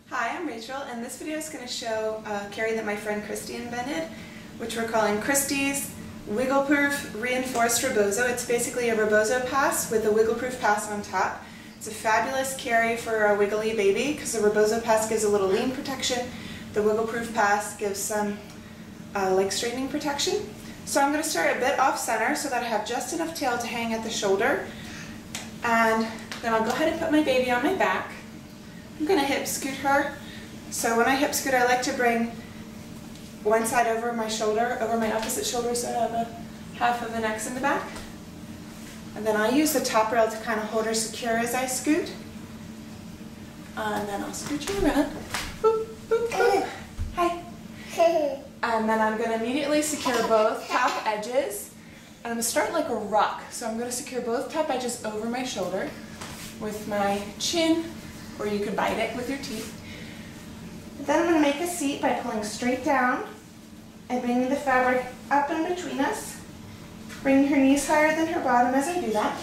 Hi, I'm Rachel, and this video is going to show a carry that my friend Christy invented, which we're calling Christy's Wiggleproof Reinforced Rebozo. It's basically a Rebozo pass with a Wiggleproof pass on top. It's a fabulous carry for a wiggly baby because the Rebozo pass gives a little lean protection. The Wiggleproof pass gives some leg straightening protection. So I'm going to start a bit off center so that I have just enough tail to hang at the shoulder. And then I'll go ahead and put my baby on my back. I'm going to hip scoot her. So when I hip scoot, I like to bring one side over my shoulder, over my opposite shoulder, so I have a half of an X in the back. And then I use the top rail to kind of hold her secure as I scoot. And then I'll scoot you around. Boop, boop, boop. Hi. And then I'm going to immediately secure both top edges. And I'm going to start like a ruck. So I'm going to secure both top edges over my shoulder with my chin, or you could bite it with your teeth. Then I'm going to make a seat by pulling straight down and bringing the fabric up in between us, bringing her knees higher than her bottom as I do that.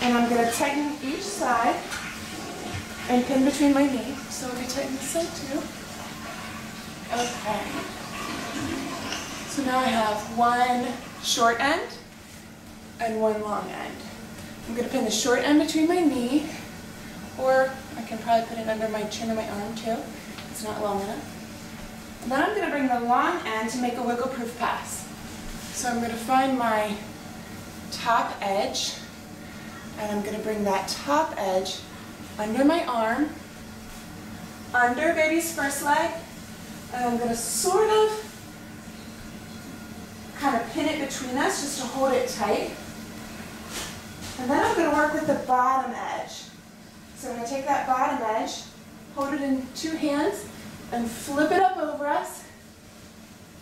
And I'm going to tighten each side and pin between my knees. So let me tighten this side too. Okay. So now I have one short end and one long end. I'm going to pin the short end between my knee, or I can probably put it under my chin or my arm too. It's not long enough. And then I'm going to bring the long end to make a Wiggleproof pass. So I'm going to find my top edge, and I'm going to bring that top edge under my arm, under baby's first leg, and I'm going to sort of kind of pin it between us just to hold it tight. And then I'm going to work with the bottom edge. So I'm going to take that bottom edge, hold it in two hands, and flip it up over us,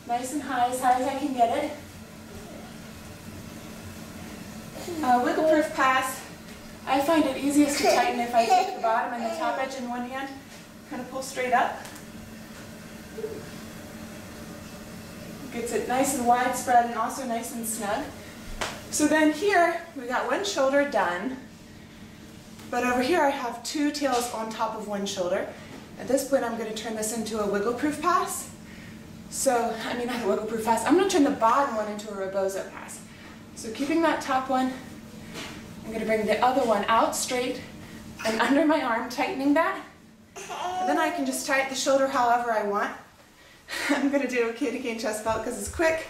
nice and high as I can get it. Wiggleproof pass, I find it easiest to tighten if I take the bottom and the top edge in one hand, kind of pull straight up. Gets it nice and widespread and also nice and snug. So then here, we got one shoulder done. But over here I have two tails on top of one shoulder. At this point I'm going to turn this into a Wiggleproof pass. So, not a Wiggleproof pass, I'm going to turn the bottom one into a Rebozo pass. So keeping that top one, I'm going to bring the other one out straight and under my arm, tightening that. And then I can just tighten the shoulder however I want. I'm going to do a candy cane chest belt because it's quick.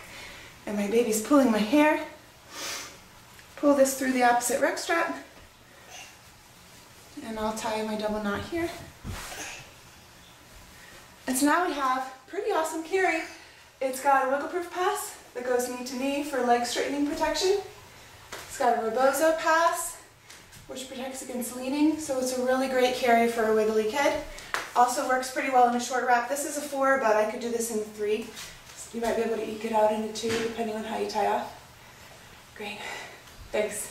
And my baby's pulling my hair. Pull this through the opposite ruck strap. And I'll tie my double knot here. And so now we have a pretty awesome carry. It's got a Wiggleproof pass that goes knee to knee for leg straightening protection. It's got a Rebozo pass, which protects against leaning, so it's a really great carry for a wiggly kid. Also works pretty well in a short wrap. This is a 4, but I could do this in 3. So you might be able to eke it out into 2, depending on how you tie off. Great. Thanks.